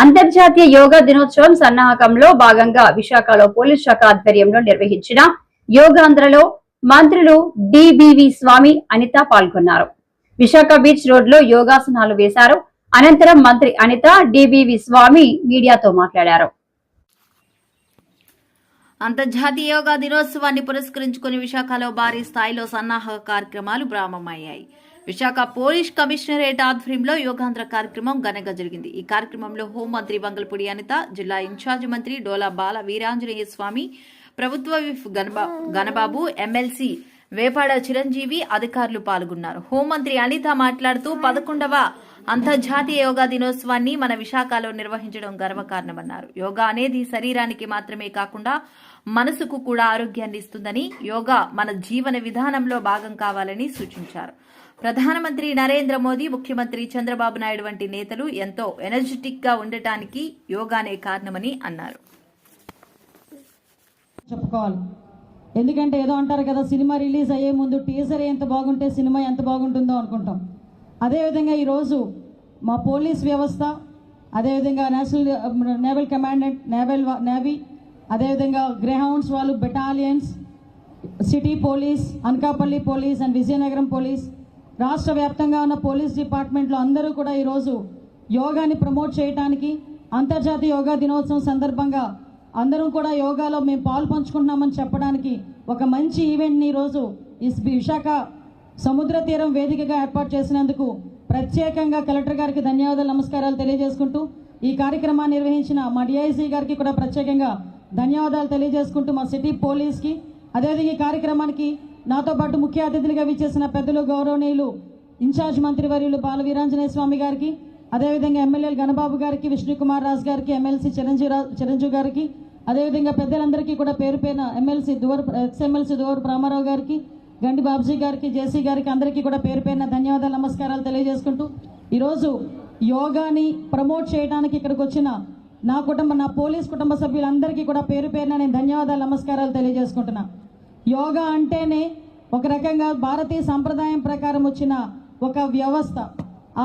అంతర్జాతీయ యోగా దినోత్సవం సన్నాహకంలో భాగంగా విశాఖలో పోలీస్ శాఖ ఆధ్వర్యంలో నిర్వహించిన యోగాంధ్రలో మంత్రులు డిబివి స్వామి, అనిత పాల్గొన్నారు. విశాఖ బీచ్ రోడ్ లో యోగాసనాలు వేశారు. అనంతరం మంత్రి అనిత, డిబివి స్వామి మీడియాతో మాట్లాడారు. అంతర్జాతీయ యోగా దినోత్సవాన్ని పురస్కరించుకుని విశాఖలో భారీ స్థాయిలో సన్నాహక కార్యక్రమాలు ప్రారంభమయ్యాయి. విశాఖ పోలీస్ కమిషనరేట్ ఆధ్వర్యంలో యోగాంధ్ర కార్యక్రమం ఘనంగా జరిగింది. ఈ కార్యక్రమంలో హోంమంత్రి వంగలపూడి అనిత, జిల్లా ఇన్ఛార్జి మంత్రి డోలా బాల వీరాంజనేయ స్వామి, ప్రభుత్వ విప్ గణబాబు, ఎమ్మెల్సీ వేపాడ చిరంజీవి అధికారులు పాల్గొన్నారు. హోంమంత్రి అనిత మాట్లాడుతూ 11వ అంతర్జాతీయ యోగా దినోత్సవాన్ని మన విశాఖలో నిర్వహించడం గర్వకారణమన్నారు. యోగా అనేది శరీరానికి మాత్రమే కాకుండా మనసుకు కూడా ఆరోగ్యాన్ని ఇస్తుందని, యోగా మన జీవన విధానంలో భాగం కావాలని సూచించారు. ప్రధానమంత్రి నరేంద్ర మోదీ, ముఖ్యమంత్రి చంద్రబాబు నాయుడు వంటి నేతలు ఎంతో ఎనర్జెటిక్ గా ఉండటానికి యోగానే కారణమని అన్నారు. చెప్పుకోవాలి, ఎందుకంటే ఏదో అంటారు కదా, సినిమా రిలీజ్ అయ్యే ముందు టీజర్ ఎంత బాగుంటే సినిమా ఎంత బాగుంటుందో అనుకుంటాం. అదేవిధంగా ఈరోజు మా పోలీస్ వ్యవస్థ, అదేవిధంగా నేషనల్ నేవల్ కమాండెంట్, నేవీ, అదేవిధంగా గ్రేహౌండ్స్ వాళ్ళు, battalions, city police, Anakapalli police and Vizianagaram police, రాష్ట్ర వ్యాప్తంగా ఉన్న పోలీస్ డిపార్ట్మెంట్లో అందరూ కూడా ఈరోజు యోగాని ప్రమోట్ చేయడానికి, అంతర్జాతీయ యోగా దినోత్సవం సందర్భంగా అందరం కూడా యోగాలో మేము పాలు పంచుకుంటున్నామని చెప్పడానికి ఒక మంచి ఈవెంట్ని ఈరోజు ఈ విశాఖ సముద్ర తీరం వేదికగా ఏర్పాటు చేసినందుకు ప్రత్యేకంగా కలెక్టర్ గారికి ధన్యవాదాలు, నమస్కారాలు తెలియజేసుకుంటూ, ఈ కార్యక్రమాన్ని నిర్వహించిన మా డిఐసి గారికి కూడా ప్రత్యేకంగా ధన్యవాదాలు తెలియజేసుకుంటూ, మా సిటీ పోలీస్కి, అదేవిధంగా ఈ కార్యక్రమానికి నాతో పాటు ముఖ్య అతిథులుగా విచ్చేసిన పెద్దలు గౌరవనీయులు ఇన్ఛార్జ్ మంత్రివర్యులు బాల వీరాంజనేయ స్వామి గారికి, అదేవిధంగా ఎమ్మెల్యేలు గణబాబు గారికి, విష్ణుకుమార్ రాజు గారికి, ఎమ్మెల్సీ చిరంజీవి గారికి, అదేవిధంగా పెద్దలందరికీ కూడా పేరు పేరున ఎక్స్ఎమ్మెల్సీ దువరు రామారావు గారికి, గండి బాబ్జీ గారికి, జేసీ గారికి, అందరికీ కూడా పేరు పేరున ధన్యవాదాలు, నమస్కారాలు తెలియజేసుకుంటూ, ఈరోజు యోగాని ప్రమోట్ చేయడానికి ఇక్కడికి వచ్చిన నా పోలీస్ కుటుంబ సభ్యులందరికీ కూడా పేరు పేరున నేను ధన్యవాదాలు, నమస్కారాలు తెలియజేసుకుంటున్నా. యోగా అంటేనే ఒక రకంగా భారతీయ సంప్రదాయం ప్రకారం వచ్చిన ఒక వ్యవస్థ.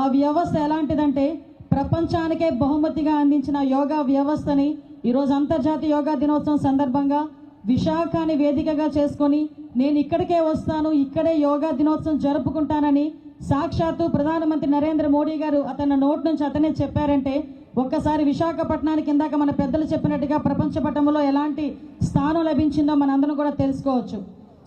ఆ వ్యవస్థ ఎలాంటిదంటే ప్రపంచానికే బహుమతిగా అందించిన యోగా వ్యవస్థని ఈరోజు అంతర్జాతీయ యోగా దినోత్సవం సందర్భంగా విశాఖని వేదికగా చేసుకొని నేను ఇక్కడికే వస్తాను, ఇక్కడే యోగా దినోత్సవం జరుపుకుంటానని సాక్షాత్తు ప్రధానమంత్రి నరేంద్ర మోడీ గారు అతని నోటి నుంచి అతనే చెప్పారంటే ఒక్కసారి విశాఖపట్నానికి ఇందాక మన పెద్దలు చెప్పినట్టుగా ప్రపంచ పటంలో ఎలాంటి స్థానం లభించిందో మనందరం కూడా తెలుసుకోవచ్చు.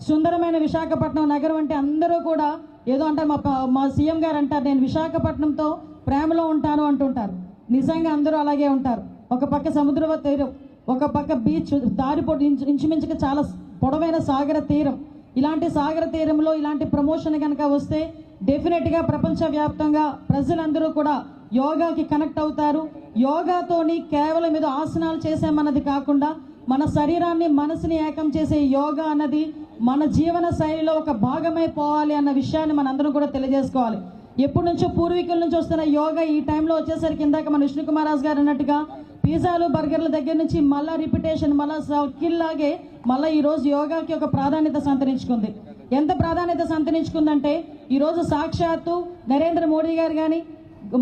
సుందరమైన విశాఖపట్నం నగరం అంటే అందరూ కూడా ఏదో అంటారు, మా సీఎం గారు అంటారు, నేను విశాఖపట్నంతో ప్రేమలో ఉంటాను అంటుంటారు. నిజంగా అందరూ అలాగే ఉంటారు. ఒక పక్క సముద్ర తీరం, ఒక పక్క బీచ్, దారిపోటు ఇంచుమించుగా చాలా పొడవైన సాగర తీరం. ఇలాంటి సాగర తీరంలో ఇలాంటి ప్రమోషన్ కనుక వస్తే డెఫినెట్గా ప్రపంచవ్యాప్తంగా ప్రజలందరూ కూడా యోగాకి కనెక్ట్ అవుతారు. యోగాతోని కేవలం ఏదో ఆసనాలు చేసామన్నది కాకుండా మన శరీరాన్ని, మనసుని ఏకం చేసే యోగా అన్నది మన జీవన శైలిలో ఒక భాగమైపోవాలి అన్న విషయాన్ని మనందరం కూడా తెలియజేసుకోవాలి. ఎప్పటి నుంచో పూర్వీకుల నుంచి వస్తున్న యోగా ఈ టైంలో వచ్చేసరికి ఇందాక మన విష్ణుకుమార్ రాజు గారు అన్నట్టుగా పిజ్జాలు, బర్గర్ల దగ్గర నుంచి మళ్ళా రిపిటేషన్, మళ్ళా స్కిల్ లాగే మళ్ళీ ఈరోజు యోగాకి ఒక ప్రాధాన్యత సంతరించుకుంది. ఎంత ప్రాధాన్యత సంతరించుకుందంటే ఈరోజు సాక్షాత్తు నరేంద్ర మోడీ గారు కానీ,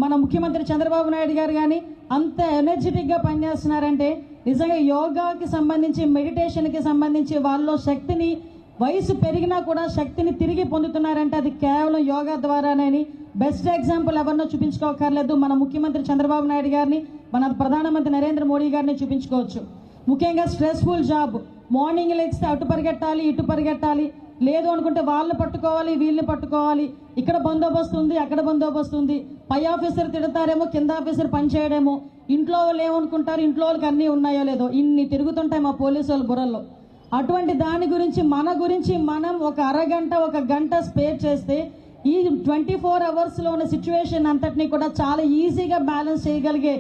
మన ముఖ్యమంత్రి చంద్రబాబు నాయుడు గారు కానీ అంత ఎనర్జెటిక్గా పనిచేస్తున్నారంటే నిజంగా యోగాకి సంబంధించి, మెడిటేషన్కి సంబంధించి వాళ్ళలో శక్తిని, వయసు పెరిగినా కూడా శక్తిని తిరిగి పొందుతున్నారంటే అది కేవలం యోగా ద్వారానే. బెస్ట్ ఎగ్జాంపుల్ ఎవరినో చూపించుకోకర్లేదు, మన ముఖ్యమంత్రి చంద్రబాబు నాయుడు గారిని, మన ప్రధానమంత్రి నరేంద్ర మోడీ గారిని చూపించుకోవచ్చు. ముఖ్యంగా స్ట్రెస్ఫుల్ జాబ్, మార్నింగ్ లెగిస్తే అటు పరిగెట్టాలి, ఇటు పరిగెట్టాలి, లేదు అనుకుంటే వాళ్ళని పట్టుకోవాలి, వీళ్ళని పట్టుకోవాలి, ఇక్కడ బందోబస్తు ఉంది, అక్కడ బందోబస్తు ఉంది, పై ఆఫీసర్ తిడతారేమో, కింద ఆఫీసర్ పనిచేయడేమో, ఇంట్లో వాళ్ళు ఏమనుకుంటారు, ఇంట్లో వాళ్ళకి అన్నీ ఉన్నాయో లేదో, ఇన్ని తిరుగుతుంటాయి మా పోలీసు వాళ్ళ బుర్రల్లో. అటువంటి దాని గురించి మనం ఒక అరగంట, ఒక గంట స్పేర్ చేస్తే ఈ 24 అవర్స్లో ఉన్న సిచ్యువేషన్ అంతటినీ కూడా చాలా ఈజీగా బ్యాలెన్స్ చేయగలిగే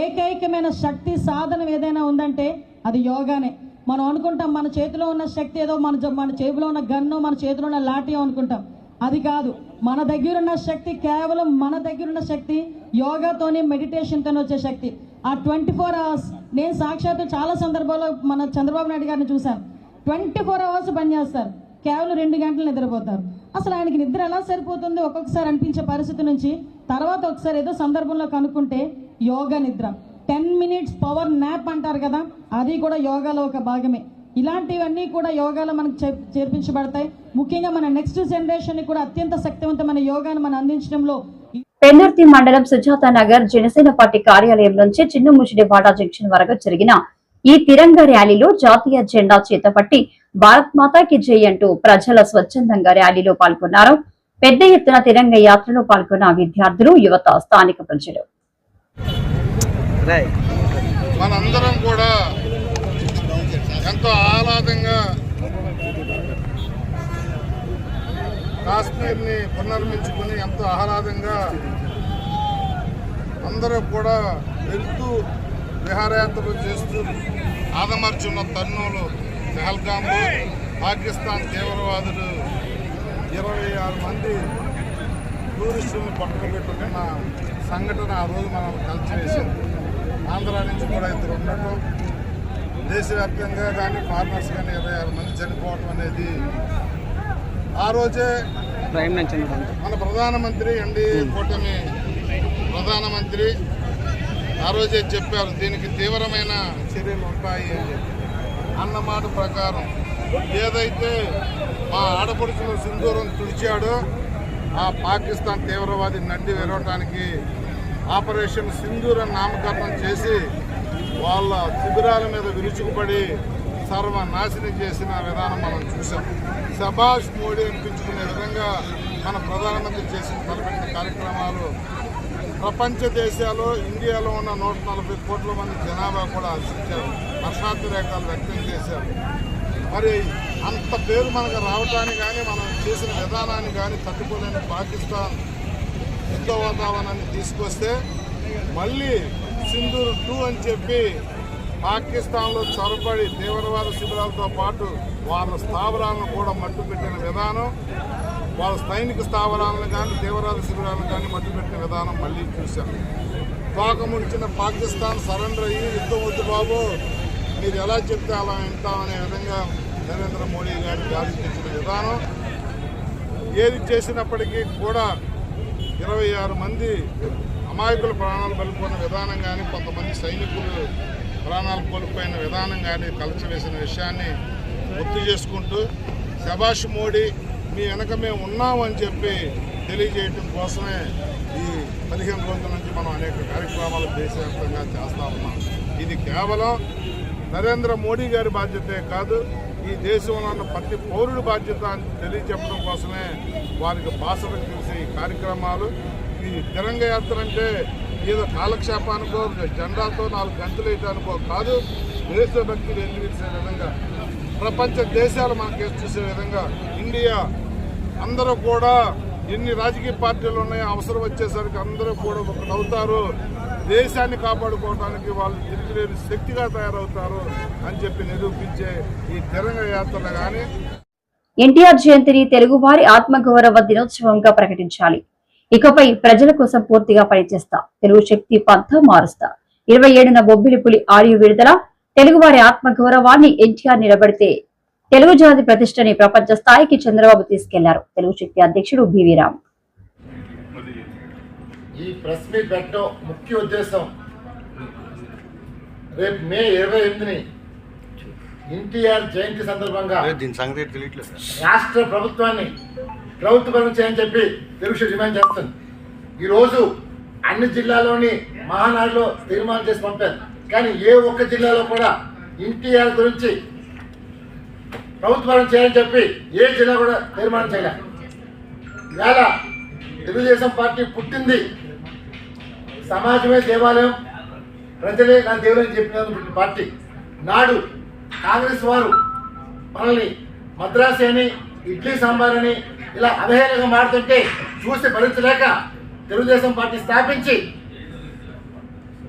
ఏకైకమైన శక్తి సాధనం ఏదైనా ఉందంటే అది యోగానే. మనం అనుకుంటాం మన చేతిలో ఉన్న శక్తి ఏదో మన చేతిలో ఉన్న గన్ను, మన చేతిలో ఉన్న లాఠీ అనుకుంటాం. అది కాదు, మన దగ్గర ఉన్న శక్తి, కేవలం మన దగ్గర ఉన్న శక్తి యోగాతోనే, మెడిటేషన్తోనే వచ్చే శక్తి. ఆ 24 అవర్స్ నేను సాక్షాత్తు చాలా సందర్భాల్లో మన చంద్రబాబు నాయుడు గారిని చూశాను. 24 అవర్స్ పనిచేస్తారు, కేవలం 2 గంటలు నిద్రపోతారు. అసలు ఆయనకి నిద్ర ఎలా సరిపోతుంది ఒక్కొక్కసారి అనిపించే పరిస్థితి నుంచి తర్వాత ఒకసారి ఏదో సందర్భంలో కనుక్కుంటే యోగా నిద్ర 10 minutes పవర్ నాప్ అంటారు కదా, అది కూడా యోగాలో ఒక భాగమే. ఇలాంటివన్నీ కూడా యోగాలో మనకు చేర్పించబడతాయి. ముఖ్యంగా మన నెక్స్ట్ జనరేషన్ కూడా అత్యంత శక్తివంతమైన యోగాను మనం అందించడంలో. పెందుర్తి మండలం సుజాత నగర్ జనసేన పార్టీ కార్యాలయం నుంచి చిన్నముషిడివాడ జంక్షన్ వరకు జరిగిన ఈ తిరంగ ర్యాలీలో జాతీయ జెండా చేతపట్టి భారత్ మాతాకి జై అంటూ ప్రజల స్వచ్ఛందంగా ర్యాలీలో పాల్గొన్నారు. పెద్ద ఎత్తున తిరంగ యాత్రలో పాల్గొన్న విద్యార్థులు, యువత, స్థానిక ప్రజలు. మనందరం కూడా ఎంతో ఆహ్లాదంగా కాశ్మీర్ని పునర్మించుకుని ఎంతో ఆహ్లాదంగా అందరూ కూడా వెళ్తూ విహారయాత్రలు చేస్తూ ఆదమర్చున్న తరుణంలో పహల్గాంలో పాకిస్తాన్ తీవ్రవాదులు 26 మంది టూరిస్టులను పట్టుకుపెట్టుకున్న సంఘటన ఆ రోజు మనం కలిసివేసింది. ఆంధ్ర నుంచి కూడా ఇద్దరు ఉండటం, దేశవ్యాప్తంగా కానీ ఫారినర్స్ కానీ 26 మంది చనిపోవడం అనేది ఆ రోజే మన ప్రధానమంత్రి ఎన్డీఏ కూటమి ప్రధానమంత్రి ఆ రోజే చెప్పారు, దీనికి తీవ్రమైన చర్యలు ఉంటాయి అని అన్నమాట ప్రకారం ఏదైతే మా ఆడపడుచులు సింధూరం తుడిచాడో ఆ పాకిస్తాన్ తీవ్రవాది నడ్డి విరవటానికి ఆపరేషన్ సింధూర్ అని నామకరణం చేసి వాళ్ళ శిబిరాల మీద విరుచుకుపడి సర్వనాశనం చేసిన విధానం మనం చూసాం. శభాష్ మోడీ అనిపించుకునే విధంగా మన ప్రధానమంత్రి చేసిన తలపెట్టిన కార్యక్రమాలు ప్రపంచ దేశాల్లో ఇండియాలో ఉన్న 140 కోట్ల మంది జనాభా కూడా హర్షించారు, హర్షాతిరేకాలు వ్యక్తం చేశారు. మరి అంత పేరు మనకు రావటానికి కానీ మనం చేసిన విధానాన్ని కానీ తట్టుకోలేని పాకిస్తాన్ యుద్ధ వాతావరణాన్ని తీసుకొస్తే మళ్ళీ సింధూర్ 2 అని చెప్పి పాకిస్తాన్లో చొరబడి తీవ్రవాద శిబిరాలతో పాటు వాళ్ళ స్థావరాలను కూడా మట్టుపెట్టిన విధానం, వాళ్ళ సైనిక స్థావరాలను కానీ తీవ్రవాద శిబిరాలను కానీ మట్టుపెట్టిన విధానం మళ్ళీ చూశాం. తోకముంచిన పాకిస్తాన్ సరెండర్ అయ్యి యుద్ధం వద్దు బాబు, మీరు ఎలా చెప్తే అలా వింటామనే విధంగా నరేంద్ర మోడీ గారు గాలి తెచ్చిన విధానం. ఏది చేసినప్పటికీ కూడా 26 మంది అమాయకుల ప్రాణాలు కోల్పోయిన విధానం కానీ, కొంతమంది సైనికులు ప్రాణాలు కోల్పోయిన విధానం కానీ కలిసివేసిన విషయాన్ని గుర్తు చేసుకుంటూ శభాష్ మోడీ మీ వెనక మేము ఉన్నామని చెప్పి తెలియజేయటం కోసమే ఈ 15 రోజుల నుంచి మనం అనేక కార్యక్రమాలు దేశవ్యాప్తంగా చేస్తూ ఉన్నాం. ఇది కేవలం నరేంద్ర మోడీ గారి బాధ్యతే కాదు, ఈ దేశంలో ఉన్న ప్రతి పౌరుడి బాధ్యత అని తెలియజెప్పడం కోసమే వారికి భాషలకు తెలిసే ఈ కార్యక్రమాలు. ఈ తిరంగ యాత్ర అంటే ఏదో కాలక్షేపానికో జెండాతో 4 గంటలు వేయడానికో కాదు, దేశభక్తిని వెల్లివిరిసే విధంగా ప్రపంచ దేశాలు మనకి చూసే విధంగా ఇండియా అందరూ కూడా ఎన్ని రాజకీయ పార్టీలు ఉన్నాయో అవసరం వచ్చేసరికి అందరూ కూడా ఒకటవుతారు, దేశాన్ని కాపాడుకోవడానికి వాళ్ళు తిరిగిలేని శక్తిగా తయారవుతారు అని చెప్పి నిరూపించే ఈ తిరంగ యాత్రలు కానీ ఎన్టీఆర్ జయంతిని తెలుగువారి ఆత్మగౌరవ దినోత్సవంగా ప్రకటించాలి. ఇకపై ప్రజల కోసం పూర్తిగా పనిచేస్తా, తెలుగు శక్తి పంథ మారుస్తా. 27న బొబ్బిలిపులి ఆడియో విడుదల. తెలుగువారి ఆత్మగౌరవాన్ని ఎన్టీఆర్ నిలబడితే తెలుగు జాతి ప్రతిష్టని ప్రపంచ స్థాయికి చంద్రబాబు తీసుకెళ్లారు. తెలుగు శక్తి అధ్యక్షుడు బివి రామ్. ఈ ప్రెస్ మీట్ పెట్టడం ముఖ్య ఉద్దేశం, రేపు మే 28ని ఎన్టీఆర్ జయంతి సందర్భంగా రాష్ట్ర ప్రభుత్వాన్ని ప్రభుత్వపరం చేయని చెప్పి తెలుగు డిమాండ్ చేస్తుంది. ఈరోజు అన్ని జిల్లాలోని మహానాడులో తీర్మానం చేసి పంపారు, కానీ ఏ ఒక్క జిల్లాలో కూడా ఎన్టీఆర్ గురించి ప్రభుత్వపరం చేయని చెప్పి ఏ జిల్లా కూడా తీర్మానం చేయలే. ఇవాళ తెలుగుదేశం పార్టీ పుట్టింది సమాజమే దేవాలయం, ప్రజలే నా దేవులని చెప్పినందుకు పుట్టిన పార్టీ. నాడు కాంగ్రెస్ వారు మనల్ని మద్రాసి అని, ఇడ్లీ సాంబార్ అని ఇలా అవహేళనగా మాడుతుంటే చూసి భరించలేక తెలుగుదేశం పార్టీ స్థాపించి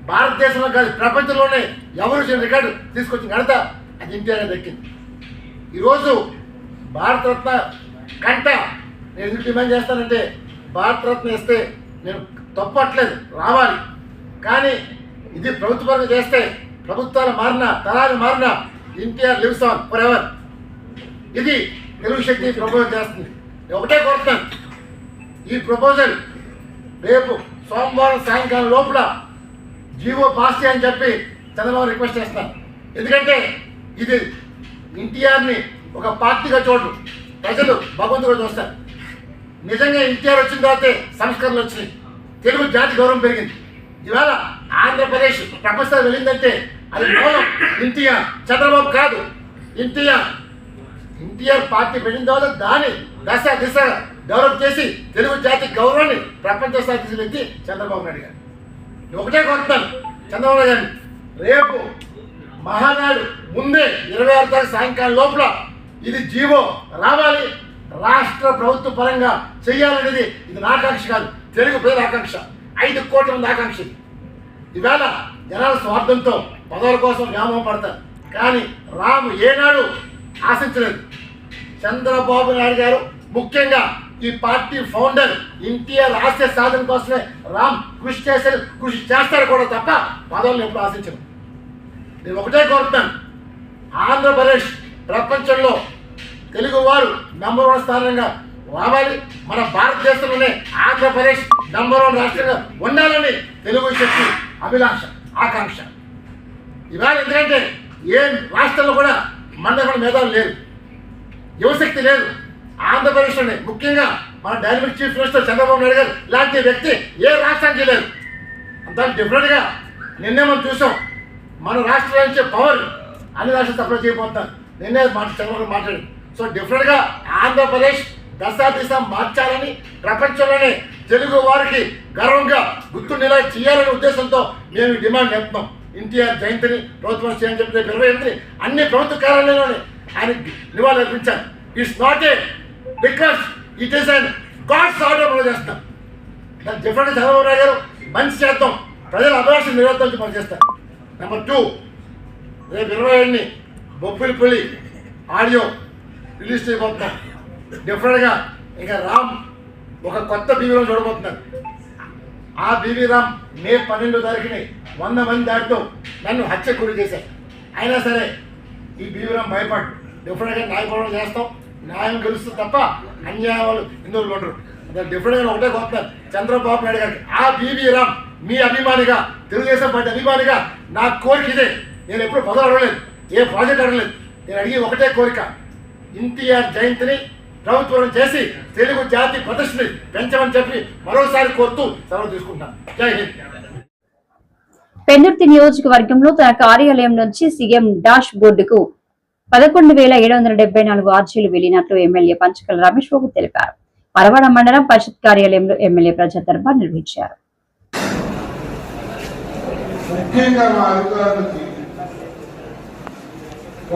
భారతదేశంలో కాదు ప్రపంచంలోనే ఎవరు చేయని రికార్డు తీసుకొచ్చిన ఘనత అది ఎన్టీఆర్ దక్కింది. ఈరోజు భారతరత్న కంట నేను ఎందుకు డిమాండ్ చేస్తానంటే, భారతరత్న ఇస్తే నేను తప్పట్లేదు, రావాలి, కానీ ఇది ప్రభుత్వపరంగా చేస్తే ప్రభుత్వాలు మారినా తరాలు మారినా NTR lives on for ever. ఇది తెలుగు శక్తి ప్రపోజల్ చేస్తుంది. ఒకటే కోరుతాను, ఈ ప్రపోజల్ రేపు సోమవారం సాయంకాలం లోపల జీవో పాస్ చేయని చెప్పి చంద్రబాబు రిక్వెస్ట్ చేస్తాను. ఎందుకంటే ఇది ఎన్టీఆర్ని ఒక పార్టీగా చూడరు, ప్రజలు భగవంతుగా చూస్తారు. నిజంగా ఎన్టీఆర్ వచ్చిన తర్వాతే సంస్కరణలు వచ్చినాయి, తెలుగు జాతి గౌరవం పెరిగింది. ఇవాళ ఆంధ్రప్రదేశ్ ప్రపంచంలో వెళ్ళిందంటే అది మూలం ఎన్టీఆర్, చంద్రబాబు కాదు. ఎన్టీఆర్ పార్టీ పెట్టిన తర్వాత దాన్ని దిశ డెవలప్ చేసి తెలుగు జాతి గౌరవాన్ని ప్రపంచ స్థాయి తీసుకెళ్ళి చంద్రబాబు నాయుడు గారు. ఒకటే కోరుతాను చంద్రబాబు నాయుడు గారిని, రేపు మహానాడు ముందే 26 తారీఖు సాయంకాలం లోపల ఇది జీవో రావాలి, రాష్ట్ర ప్రభుత్వ పరంగా చెయ్యాలనేది ఇది నా ఆకాంక్ష కాదు, తెలుగు ప్రజల ఆకాంక్ష, 5 కోట్ల మంది ఆకాంక్ష. ఇవాళ జనాల స్వార్థంతో పదవుల కోసం వ్యామోహం పడతారు, కానీ రాము ఏనాడు ఆశించలేదు. చంద్రబాబు నాయుడు గారు ముఖ్యంగా ఈ పార్టీ ఫౌండర్ ఎన్టీఆర్ ఆశయ సాధన కోసమే రామ్ కృషి చేస్తారు కూడా తప్ప పదవులను ఎప్పుడు ఆశించరు. నేను ఒకటే కోరుతాను, ఆంధ్రప్రదేశ్ ప్రపంచంలో తెలుగువారు నంబర్ 1 స్థానంగా రావాలి. మన భారతదేశంలోనే ఆంధ్రప్రదేశ్ నంబర్ 1 రాష్ట్రంగా ఉండాలని తెలుగు శక్తి అభిలాష, ఆకాంక్ష. ఇవాళ ఎందుకంటే ఏ రాష్ట్రంలో కూడా మండల మేధావులు లేరు, యువశక్తి లేదు. ఆంధ్రప్రదేశ్లోనే ముఖ్యంగా మన dynamic chief minister Chandrababu Naidu గారు లాంటి వ్యక్తి ఏ రాష్ట్రానికి లేదు. అంత డిఫరెంట్గా నిన్నే మనం చూసాం, మన రాష్ట్రం నుంచి పవర్ అన్ని రాష్ట్రాలు సప్లై చేయబోతున్నారు. నిన్నే చంద్రబాబు మాట్లాడు. సో డిఫరెంట్గా ఆంధ్రప్రదేశ్ దిశ మార్చాలని, ప్రపంచంలోనే తెలుగు వారికి గర్వంగా గుర్తుండేలా చేయాలనే ఉద్దేశంతో మేము డిమాండ్ చేస్తున్నాం. ఎన్టీఆర్ జయంతిని ప్రభుత్వం చేయని చెప్పి 28ని అన్ని ప్రభుత్వ కార్యాలయంలోనే ఆయన నివాళులు అర్పించారు. It's not a request, it is and God's order మనం చేస్తాం. దాన్ని డిఫరెంట్ చంద్రబాబు నాయుడు గారు మంచి చేద్దాం, ప్రజల అభిలాష నిరోధం మనం చేస్తాం. నెంబర్ 2, రేపు 27ని బొప్పిలిపల్లి ఆడియో రిలీజ్ చేయబోతున్నాం. డిఫరెంట్గా ఇంకా రామ్ ఒక కొత్త బీవీరామ్ చూడబోతున్నారు. ఆ బీవీరామ్ మే 12వ తారీఖుని 100 మంది దాటితో నన్ను హత్య గురి చేశారు. అయినా సరే ఈ బీవీరామ్ భయపడు, డిఫరెంట్గా న్యాయపోవడం చేస్తాం, న్యాయం గెలుస్తుంది తప్ప అన్యాయం వాళ్ళు ఇందులో ఉండరు. అదే డిఫరెంట్గా ఒకటే కోరుతారు చంద్రబాబు నాయుడు గారికి, ఆ బీవీరామ్ మీ అభిమానిగా, తెలుగుదేశం పార్టీ అభిమానిగా నా కోరిక ఇదే. నేను ఎప్పుడు పదవి అడగలేదు, ఏ ప్రాజెక్ట్ అడగలేదు. నేను అడిగి ఒకటే కోరిక, ఎన్టీఆర్ జయంతిని ప్రభుత్వం చేసి తెలుగు జాతి ప్రదర్శనని పెంచమని చెప్పి మరోసారి కోరుతూ సెలవు తీసుకుంటాను. జై హింద్. పెందుర్తి నియోజకవర్గంలో తన కార్యాలయం నుంచి సీఎం డాష్ బోర్డుకు 11,774 అర్జీలు వెళ్లినట్లు ఎమ్మెల్యే పంచకల రమేష్ బాబు తెలిపారు. పరవాడ మండలం పరిషత్ కార్యాలయంలో ఎమ్మెల్యే ప్రజా దర్బార్ నిర్వహించారు. ముఖ్యంగా మా అధికారులకి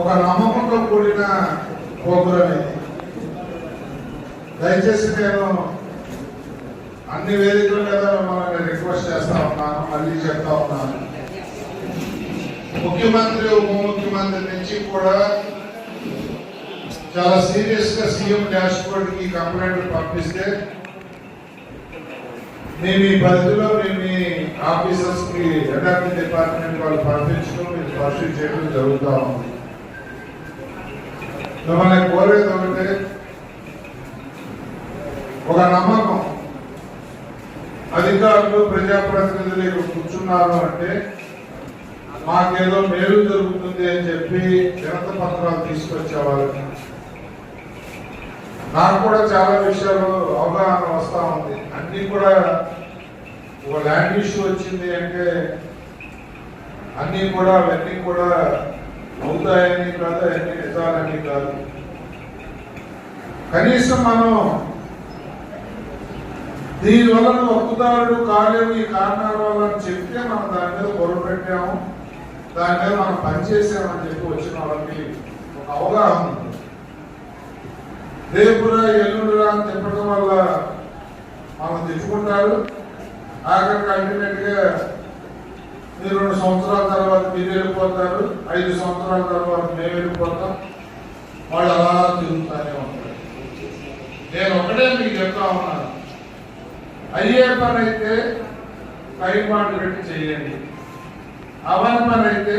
ఒక నమ్మకంతో కూడిన ప్రోగ్రామ్. దయచేసి నేను అన్ని వేదికల మీద మిమ్మల్ని రిక్వెస్ట్ చేస్తా ఉన్నాను, మళ్ళీ చెప్తా ఉన్నాను. ముఖ్యమంత్రి, ఉప ముఖ్యమంత్రి నుంచి కూడా చాలా సీరియస్ గా సీఎం డాష్ బోర్డ్ కి కంప్లైంట్ పంపిస్తే మేము ఈ పరిధిలో మీ ఆఫీసర్స్ కి ఎడాప్టీ డిపార్ట్మెంట్ వాళ్ళు పంపించడం, మీరు పరిశీలి చేయడం జరుగుతూ ఉంది. మిమ్మల్ని కోరేది ఒకటే, ఒక నమ్మకం. అధికారులు, ప్రజాప్రతినిధులు ఇక్కడ కూర్చున్నారు అంటే మాకేదో మేలు జరుగుతుంది అని చెప్పి వినతి పత్రాలు తీసుకొచ్చే వాళ్ళకి నాకు కూడా చాలా విషయాలు అవగాహన వస్తూ ఉంది. అన్ని కూడా ఒక ల్యాండ్ ఇష్యూ వచ్చింది అంటే అన్నీ కూడా అవన్నీ కూడా అవుతాయని కాదు, అన్ని నిజాలని కాదు. కనీసం మనం దీనివల్ల హక్కుదారుడు కాలేవు, ఈ కారణాల వల్ల చెప్తే మనం దాని మీద గొడవ పెట్టాము, దాని మీద మనం పనిచేసామని చెప్పి వచ్చిన వాళ్ళకి ఒక అవగాహన ఉంది. రేపురా ఎల్లుండిరా అని చెప్పడం వల్ల మనం తెచ్చుకుంటారు. ఆఖరికి అల్టిమేట్ గా మీరు 2 సంవత్సరాల తర్వాత మీరు వెళ్ళిపోతారు, 5 సంవత్సరాల తర్వాత మేము వెళ్ళిపోతాం, వాళ్ళు అలా తిరుగుతానే ఉంటారు. నేను ఒకటే మీకు చెప్తా ఉన్నాను, అయ్యే పని అయితే టైం పాటు పెట్టి చేయండి, అవని పని అయితే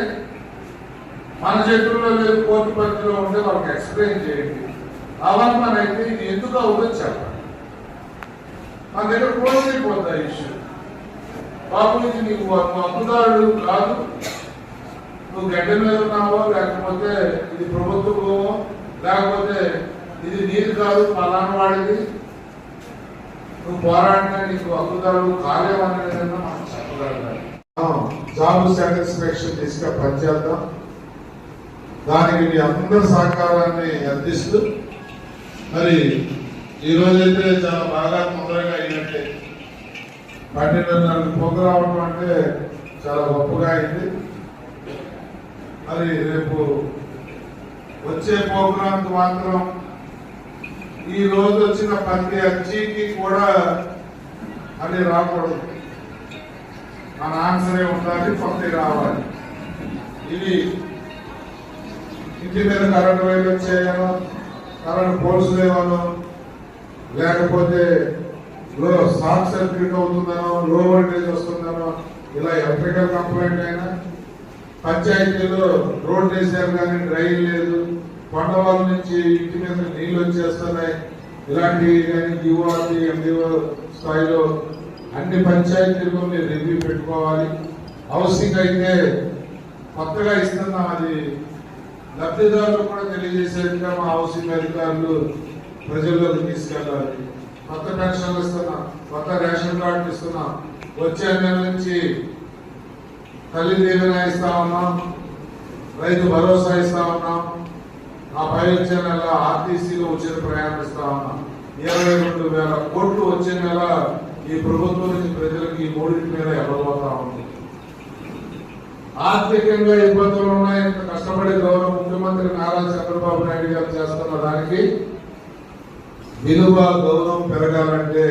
మన చేతుల్లో లేదు, కోర్టు పరిధిలో ఉంటే వాళ్ళకి ఎక్స్ప్లెయిన్ చేయండి. అవని పని అయితే ఇది ఎందుకు అవుతుందో చెప్పండి. మన దగ్గర క్లోజ్ అయిపోతాయి ఇష్యూ. బాబు ఇది నీకు అప్పుదారుడు కాదు, నువ్వు గడ్డ మీద ఉన్నావో లేకపోతే ఇది ప్రభుత్వమో లేకపోతే ఇది నీది కాదు పలానా వాడిది, నువ్వు పోరాడినా నీకు అప్పుదారుడు కాలేవనే విధంగా మనం చెప్పగలగాలి. జాబ్ సాటిస్ఫాక్షన్ దిశగా పనిచేద్దాం. దానికి మీ అందరి సహకారాన్ని అందిస్తూ మరి ఈ రోజైతే చాలా బాగా తొందరగా అయినట్టే 12 పొగ రావడం అంటే చాలా గొప్పగా అయింది. మరి రేపు వచ్చే ప్రోగ్రామ్ మాత్రం ఈ రోజు వచ్చిన ప్రతి అర్జీకి కూడా అది రాకూడదు, మన ఆన్సరే ఉండాలి, కొత్త రావాలి. ఇది ఇంటి మీద కరెంట్ వైర్ వచ్చేయను, కరెంట్ పోల్స్ లేవను, లేకపోతే షార్ట్ సర్క్యూట్ అవుతుందనో, లో వోల్టేజ్ వస్తుందనో, ఇలా ఎలక్ట్రికల్ కంప్లైంట్ అయినా, పంచాయతీలో రోడ్ వేసారు కానీ డ్రైన్ లేదు, కొండవాళ్ళ నుంచి ఇంటి మీద నీళ్లు వచ్చేస్తున్నాయి, ఇలాంటివి కానీ యువతి ఎండిఓ స్థాయిలో అన్ని పంచాయతీలు మీరు రివ్యూ పెట్టుకోవాలి. హౌసింగ్ అయితే కొత్తగా ఇస్తున్నాం, అది లబ్ధిదారులు కూడా తెలియజేసేట్టుగా మా హౌసింగ్ అధికారులు ప్రజల్లోకి తీసుకెళ్ళాలి. కొత్త పెన్షన్లు ఇస్తున్నాం, కొత్త రేషన్ కార్డులు ఇస్తున్నాం, వచ్చే నెల నుంచి తల్లి దీవెన ఇస్తా ఉన్నాం, రైతు భరోసా ఇస్తా ఉన్నాం, ఆ పై వచ్చే నెల ఆర్టీసీలో ఉచిత ప్రయాణం ఇస్తా ఉన్నాం. 22,000 కోట్లు వచ్చే నెల ఈ ప్రభుత్వం నుంచి ప్రజలకు ఈ మూడింటి మీద ఇవ్వబోతా ఉంది. ఆర్థికంగా ఇబ్బందులు ఉన్నాయి, కష్టపడి గౌరవ ముఖ్యమంత్రి నారా చంద్రబాబు నాయుడు గారు చేస్తున్న దానికి విలువ గౌరవం పెరగాలంటే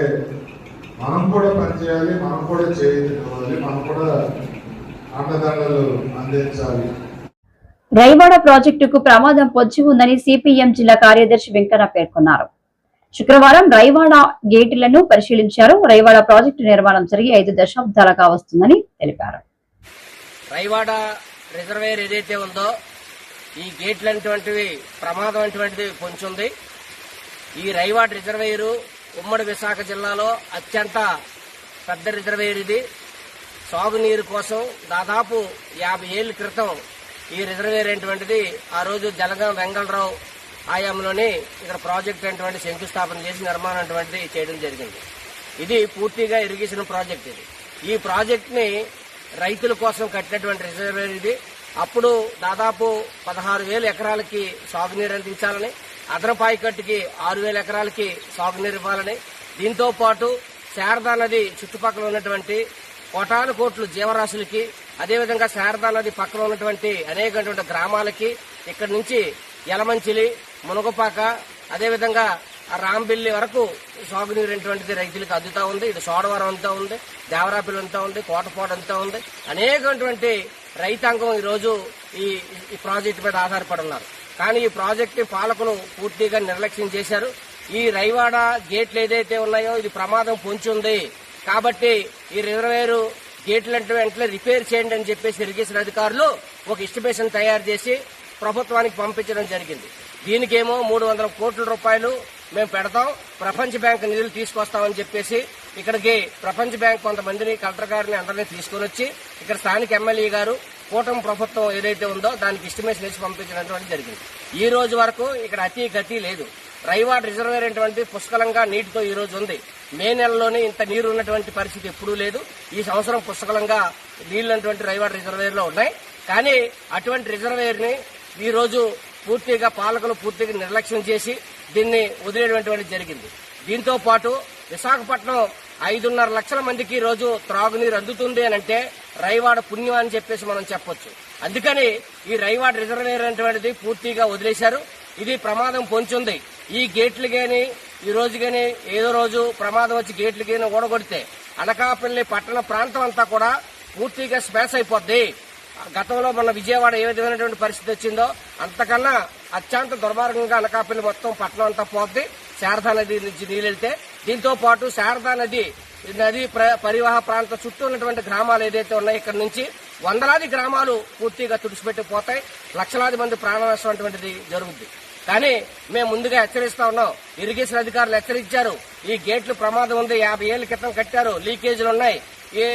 మనం కూడా పనిచేయాలి, మనం కూడా చేయాలి, మనం కూడా అండదండలు అందించాలి. రైవాడ ప్రాజెక్టుకు ప్రమాదం పొంచి ఉందని సిపిఎం జిల్లా కార్యదర్శి వెంకన్న పేర్కొన్నారు. శుక్రవారం రైవాడ గేట్లను పరిశీలించారు. రైవాడ ప్రాజెక్టు నిర్మాణం జరిగి 5 దశాబ్దాలుగా వస్తుందని తెలిపారు. రైవాడ రిజర్వేర్ ఏదైతే ఉందో ఈ గేట్లు అటువంటివి ప్రమాదం అటువంటిది పొంచుంది. ఈ రైవాడ రిజర్వేరు ఉమ్మడి విశాఖ జిల్లాలో అత్యంత పెద్ద రిజర్వేర్. ఇది సాగునీరు కోసం దాదాపు 50 ఏళ్ల క్రితం ఈ రిజర్వేర్ అటువంటిది ఆ రోజు జలగం వెంగళరావు ఆయాంలోని ఇక్కడ ప్రాజెక్ట్ అటువంటి శంకుస్థాపన చేసి నిర్మాణం అటువంటిది చేయడం జరిగింది. ఇది పూర్తిగా ఇరిగేషన్ ప్రాజెక్ట్. ఈ ప్రాజెక్ట్ ని రైతుల కోసం కట్టినటువంటి రిజర్వేర్ ఇది. అప్పుడు దాదాపు 16,000 ఎకరాలకి సాగునీరు అందించాలని, అదనపాయి కట్టుకి 6,000 ఎకరాలకి సాగునీరు ఇవ్వాలని, దీంతో పాటు శారదా నది చుట్టుపక్కల ఉన్నటువంటి కోటాను కోట్లు జీవరాశులకి, అదేవిధంగా శారదా నది పక్కన ఉన్నటువంటి అనేకటువంటి గ్రామాలకి, ఇక్కడి నుంచి యలమంచిలి, మునగపాక, అదేవిధంగా రాంబిల్లి వరకు సాగునీరు అటువంటిది రైతులకు అందుతా ఉంది. ఇది సోడవరం అంతా ఉంది, దేవరాపిల్లి అంతా ఉంది, కోటపాడు అంతా ఉంది. అనేకటువంటి రైతాంగం ఈరోజు ఈ ప్రాజెక్టు మీద ఆధారపడి ఉన్నారు. కానీ ఈ ప్రాజెక్టు పాలకులు పూర్తిగా నిర్లక్ష్యం చేశారు. ఈ రైవాడ గేట్లు ఏదైతే ఉన్నాయో ఇది ప్రమాదం పొంచి ఉంది కాబట్టి ఈ రిజర్వేరు గేట్లంటే వెంటనే రిపేర్ చేయండి అని చెప్పేసి ఇరిగేషన్ అధికారులు ఒక ఎస్టిమేషన్ తయారు చేసి ప్రభుత్వానికి పంపించడం జరిగింది. దీనికేమో 300 కోట్ల రూపాయలు మేము పెడతాం, ప్రపంచ బ్యాంక్ నిధులు తీసుకొస్తామని చెప్పేసి ఇక్కడికి ప్రపంచ బ్యాంక్ కొంతమందిని, కలెక్టర్ గారిని అందరినీ తీసుకుని వచ్చి ఇక్కడ స్థానిక ఎమ్మెల్యే గారు కూటమి ప్రభుత్వం ఏదైతే ఉందో దానికి ఎస్టిమేషన్ వేసి పంపించడం జరిగింది. ఈ రోజు వరకు ఇక్కడ అతి గతి లేదు. రైవాడ రిజర్వేర్ అటువంటి పుష్కలంగా నీటితో ఈ రోజు ఉంది. మే నెలలోనే ఇంత నీరు ఉన్నటువంటి పరిస్థితి ఎప్పుడూ లేదు. ఈ సంవత్సరం పుష్కలంగా నీళ్లు అటువంటి రైవాడ రిజర్వేర్ లో ఉన్నాయి. కానీ అటువంటి రిజర్వేర్ ని ఈ రోజు పూర్తిగా పాలకులు పూర్తిగా నిర్లక్ష్యం చేసి దీన్ని వదిలేటువంటి జరిగింది. దీంతో పాటు విశాఖపట్నం 5.5 లక్షల మందికి ఈ రోజు త్రాగునీరు అందుతుంది అని అంటే రైవాడ పుణ్యం అని చెప్పేసి మనం చెప్పొచ్చు. అందుకని ఈ రైవాడ రిజర్వేర్ అనేటువంటిది పూర్తిగా వదిలేశారు. ఇది ప్రమాదం పొంచుంది. ఈ గేట్లు గాని ఈ రోజు గాని ఏదో రోజు ప్రమాదం వచ్చి గేట్లు గాని ఓడగొడితే అనకాపల్లి పట్టణ ప్రాంతం అంతా కూడా పూర్తిగా స్మాష్ అయిపోద్ది. గతంలో మన విజయవాడ ఏ విధమైనటువంటి పరిస్థితి వచ్చిందో అంతకన్నా అత్యంత దుర్మార్గంగా అనకాపల్లి మొత్తం పట్టణం అంతా పోద్ది శారదా నది నుంచి నీళ్ళెళ్తే. దీంతో పాటు శారదా నది పరివాహ ప్రాంత చుట్టూ ఉన్నటువంటి గ్రామాలు ఏదైతే ఉన్నాయో ఇక్కడ నుంచి వందలాది గ్రామాలు పూర్తిగా తుడిచిపెట్టిపోతాయి. లక్షలాది మంది ప్రాణ నష్టం అటువంటిది జరుగుద్ది. కానీ మేము ముందుగా హెచ్చరిస్తా ఉన్నాం. ఇరిగేషన్ అధికారులు హెచ్చరించారు, ఈ గేట్లు ప్రమాదం ఉంది, 50 ఏళ్ల క్రితం కట్టారు, లీకేజీలు ఉన్నాయి,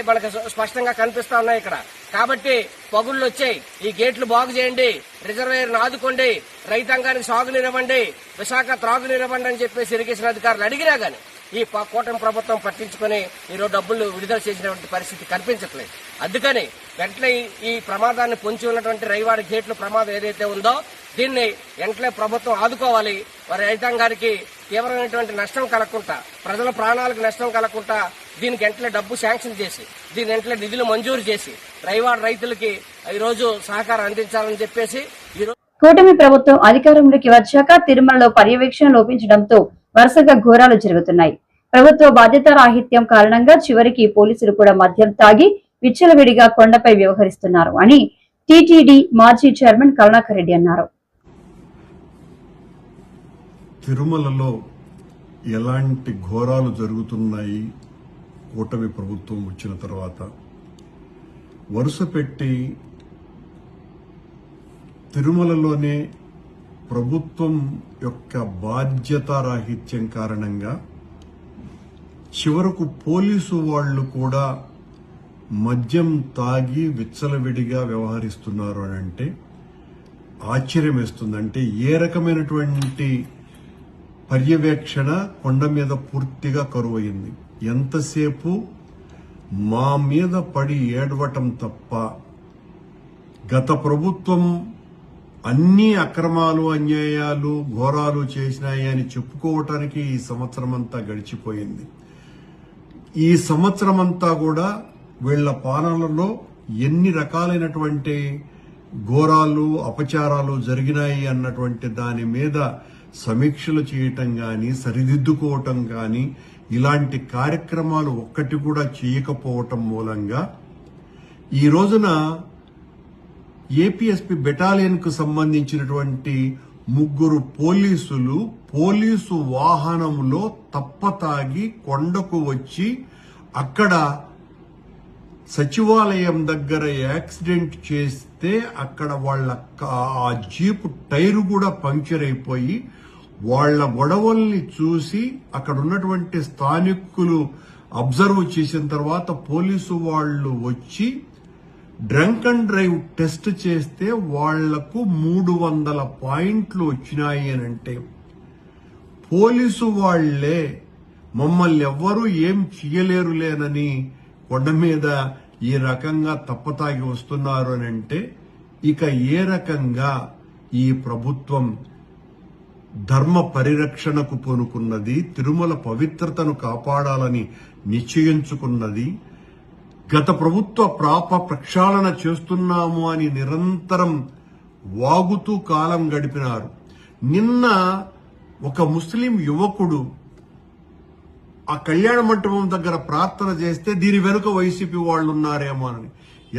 మనకు స్పష్టంగా కనిపిస్తా ఉన్నాయి ఇక్కడ. కాబట్టి పగుళ్ళు వచ్చాయి, ఈ గేట్లు బాగు చేయండి, రిజర్వేయర్ను ఆదుకోండి, రైతాంగానికి సాగునీరివ్వండి, విశాఖ త్రాగునీరివ్వండి అని చెప్పేసి ఇరిగేషన్ అధికారులు అడిగినా గానీ ఈ కూటమి ప్రభుత్వం పట్టించుకుని ఈరోజు డబ్బులు విడుదల చేసినటువంటి పరిస్థితి కనిపించట్లేదు. అందుకని వెంటనే ఈ ప్రమాదాన్ని పొంచి ఉన్నటువంటి రైవాడ గేట్ల ప్రమాదం ఏదైతే ఉందో దీన్ని వెంటనే ప్రభుత్వం ఆదుకోవాలి. వారి రైతాంగానికి తీవ్రమైనటువంటి నష్టం కలగకుండా, ప్రజల ప్రాణాలకు నష్టం కలగకుండా దీనికి వెంటనే డబ్బు శాంక్షన్ చేసి, దీని వెంటనే నిధులు మంజూరు చేసి రైవాడ రైతులకి ఈరోజు సహకారం అందించాలని చెప్పేసి ఈరోజు కూటమి ప్రభుత్వం అధికారంలోకి వచ్చాక తిరుమలలో పర్యవేక్షణ లోపించడంతో వరుసగా ఘోరాలు జరుగుతున్నాయి. ప్రభుత్వ బాధ్యతారాహిత్యం కారణంగా చివరికి పోలీసులు కూడా మద్యం తాగి విచ్చలవిడిగా కొండపై వ్యవహరిస్తున్నారు అని టీటీడీ మాజీ చైర్మన్ కరుణాకర్ రెడ్డి అన్నారు. తిరుమలలో ఎలాంటి ఘోరాలు జరుగుతున్నాయి కూటమి ప్రభుత్వం వచ్చిన తర్వాత వరుస పెట్టి తిరుమలలోనే ప్రభుత్వం యొక్క బాధ్యతారాహిత్యం కారణంగా చివరకు పోలీసు వాళ్ళు కూడా మద్యం తాగి విచ్చలవిడిగా వ్యవహరిస్తున్నారు అని అంటే ఆశ్చర్యం వేస్తుందంటే ఏ రకమైనటువంటి పర్యవేక్షణ కొండ మీద పూర్తిగా కరువయింది. ఎంతసేపు మా మీద పడి ఏడవటం తప్ప గత ప్రభుత్వం అన్ని అక్రమాలు, అన్యాయాలు, ఘోరాలు చేసినాయి అని చెప్పుకోవటానికి ఈ సంవత్సరం అంతా గడిచిపోయింది. ఈ సంవత్సరం అంతా కూడా వీళ్ల పాలనలో ఎన్ని రకాలైనటువంటి ఘోరాలు, అపచారాలు జరిగినాయి అన్నటువంటి దాని మీద సమీక్షలు చేయటం గాని, సరిదిద్దుకోవటం గాని ఇలాంటి కార్యక్రమాలు ఒక్కటి కూడా చేయకపోవటం మూలంగా ఈ రోజున ఏపీఎస్పీ బెటాలియన్ కు సంబంధించినటువంటి 3 పోలీసులు పోలీసు వాహనంలో తప్పతాగి కొండకు వచ్చి అక్కడ సచివాలయం దగ్గర యాక్సిడెంట్ చేస్తే అక్కడ వాళ్ళ ఆ జీపు టైరు కూడా పంక్చర్ అయిపోయి వాళ్ళ గొడవల్ని చూసి అక్కడ ఉన్నటువంటి స్థానికులు అబ్జర్వ్ చేసిన తర్వాత పోలీసు వాళ్ళు వచ్చి డ్రంక్ అండ్ డ్రైవ్ టెస్ట్ చేస్తే వాళ్లకు 300 పాయింట్లు వచ్చినాయి అని అంటే పోలీసు వాళ్లే మమ్మల్ని ఎవ్వరూ ఏం చేయలేరులేనని కొండ మీద ఈ రకంగా తప్పతాగి వస్తున్నారు అని అంటే ఇక ఏ రకంగా ఈ ప్రభుత్వం ధర్మ పరిరక్షణకు పూనుకున్నది, తిరుమల పవిత్రతను కాపాడాలని నిశ్చయించుకున్నది, గత ప్రభుత్వ ప్రక్షాళన చేస్తున్నాము అని నిరంతరం వాగుతూ కాలం గడిపినారు. నిన్న ఒక ముస్లిం యువకుడు ఆ కళ్యాణ మంటపం దగ్గర ప్రార్థన చేస్తే దీని వెనుక వైసీపీ వాళ్ళు ఉన్నారేమో అని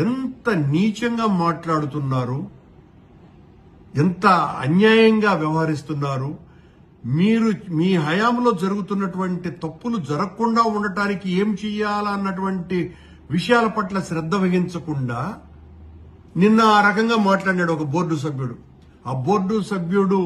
ఎంత నీచంగా మాట్లాడుతున్నారు, ఎంత అన్యాయంగా వ్యవహరిస్తున్నారు. మీరు మీ హయాంలో జరుగుతున్నటువంటి తప్పులు జరగకుండా ఉండటానికి ఏం చెయ్యాలన్నటువంటి విషయాల పట్ల శ్రద్ధ వహించకుండా నిన్న ఆ రకంగా మాట్లాడాడు ఒక బోర్డు సభ్యుడు. ఆ బోర్డు సభ్యుడు